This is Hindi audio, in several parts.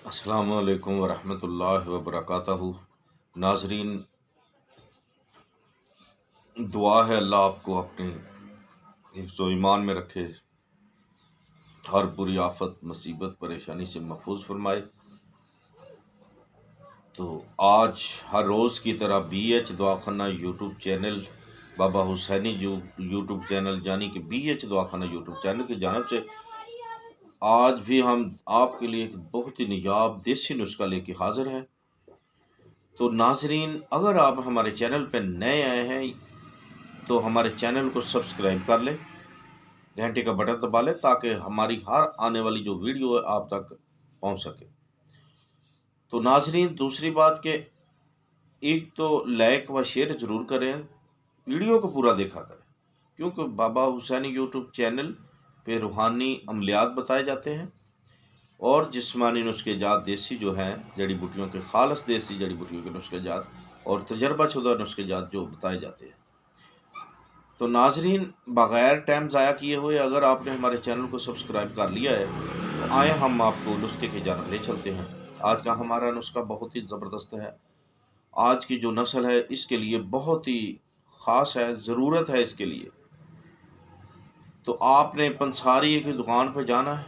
अस्सलामु अलैकुम वरहमतुल्लाहि वबरकातहू। नाजरीन, दुआ है अल्लाह आपको अपनी हिफ्ज़ ईमान में रखे, हर बुरी आफत मुसीबत परेशानी से महफूज फरमाए। तो आज हर रोज़ की तरह BH दवाखाना यूट्यूब चैनल, बाबा हुसैनी यूट्यूब चैनल यानी कि BH दवाखाना यूट्यूब चैनल की जानब से आज भी हम आपके लिए एक बहुत ही नायाब देसी नुस्खा लेके हाजिर हैं। तो नाजरीन, अगर आप हमारे चैनल पर नए आए हैं तो हमारे चैनल को सब्सक्राइब कर लें, घंटे का बटन दबा लें ताकि हमारी हर आने वाली जो वीडियो है आप तक पहुंच सके। तो नाजरीन, दूसरी बात के एक तो लाइक व शेयर ज़रूर करें, वीडियो को पूरा देखा करें, क्योंकि बाबा हुसैनी यूट्यूब चैनल पे रूहानी अमलियात बताए जाते हैं और जिस्मानी नुस्खे जात देसी जो हैं जड़ी बूटियों के खालस देसी जड़ी बूटियों के नुस्खे जात और तजर्बाशुदा नुस्खे जात जो बताए जाते हैं। तो नाजरीन, बग़ैर टाइम ज़ाया किए हुए अगर आपने हमारे चैनल को सब्सक्राइब कर लिया है तो आए हम आपको नुस्खे की जानब ले चलते हैं। आज का हमारा नुस्खा बहुत ही ज़बरदस्त है। आज की जो नस्ल है इसके लिए बहुत ही ख़ास है, ज़रूरत है इसके लिए। तो आपने पंसारी की दुकान पर जाना है,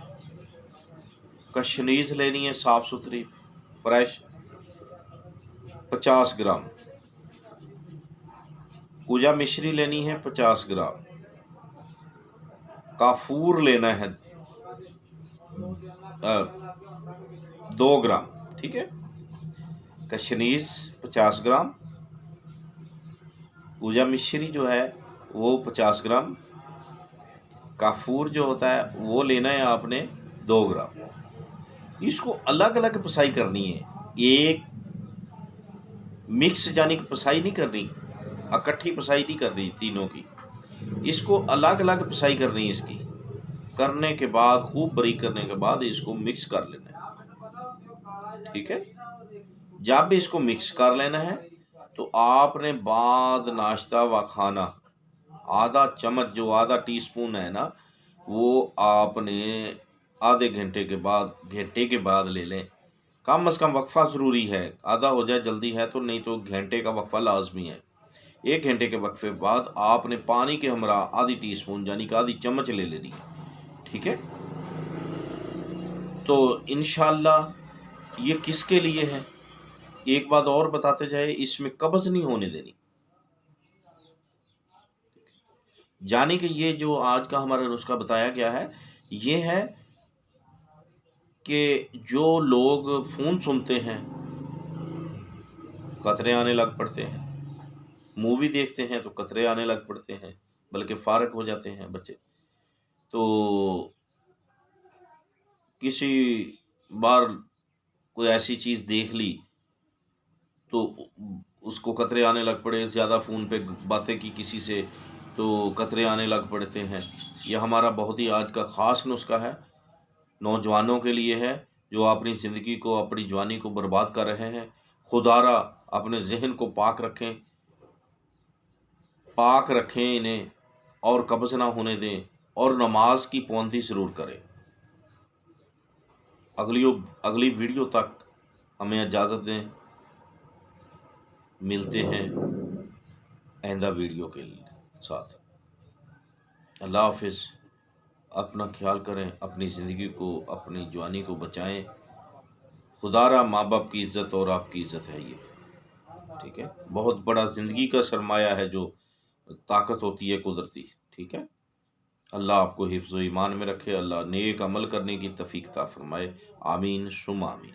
कशनीज़ लेनी है साफ़ सुथरी फ्रेश 50 ग्राम, पूजा मिश्री लेनी है 50 ग्राम, काफूर लेना है 2 ग्राम, ठीक है। कशनीज 50 ग्राम, पूजा मिश्री जो है वो 50 ग्राम, काफूर जो होता है वो लेना है आपने 2 ग्राम। इसको अलग अलग पिसाई करनी है, एक मिक्स यानी कि पिसाई नहीं करनी, इकट्ठी पिसाई नहीं करनी तीनों की, इसको अलग अलग पिसाई करनी है। इसकी करने के बाद खूब बारीक करने के बाद इसको मिक्स कर लेना है, ठीक है। जब भी इसको मिक्स कर लेना है तो आपने बाद नाश्ता व खाना आधा चम्मच जो आधा टीस्पून है ना, वो आपने आधे घंटे के बाद ले लें। कम अज़ कम वक्फ़ा ज़रूरी है, आधा हो जाए जल्दी है तो, नहीं तो घंटे का वक्फ़ा लाजमी है। 1 घंटे के वक्फे बाद आपने पानी के हमरा आधी टीस्पून यानी कि आधी चम्मच ले लेनी है, ठीक है। तो इंशाअल्लाह ये किसके लिए है, एक बात और बताते जाए, इसमें कब्ज़ नहीं होने देनी। यानी कि ये जो आज का हमारा नुस्खा बताया गया है, ये है कि जो लोग फ़ोन सुनते हैं कतरे आने लग पड़ते हैं, मूवी देखते हैं तो कतरे आने लग पड़ते हैं, बल्कि फारग हो जाते हैं बच्चे। तो किसी बार कोई ऐसी चीज़ देख ली तो उसको कतरे आने लग पड़े, ज़्यादा फ़ोन पे बातें की किसी से तो कतरे आने लग पड़ते हैं। यह हमारा बहुत ही आज का ख़ास नुस्खा है, नौजवानों के लिए है जो अपनी ज़िंदगी को, अपनी जवानी को बर्बाद कर रहे हैं। खुदारा अपने जहन को पाक रखें इन्हें, और कब्ज़ ना होने दें, और नमाज की पाबंदी ज़रूर करें। अगली वीडियो तक हमें इजाज़त दें, मिलते हैं आइंदा वीडियो के साथ। अल्लाह हाफिज़। अपना ख्याल करें, अपनी ज़िंदगी को, अपनी जवानी को बचाएं। खुदारा माँ बाप की इज़्ज़त और आपकी इज़्ज़त है ये, ठीक है। बहुत बड़ा ज़िंदगी का सरमाया है जो ताकत होती है कुदरती, ठीक है। अल्लाह आपको हिफ्ज़ व ईमान में रखे, अल्लाह नेक अमल करने की तौफ़ीक अता फ़रमाए। आमीन सुम्मा आमीन।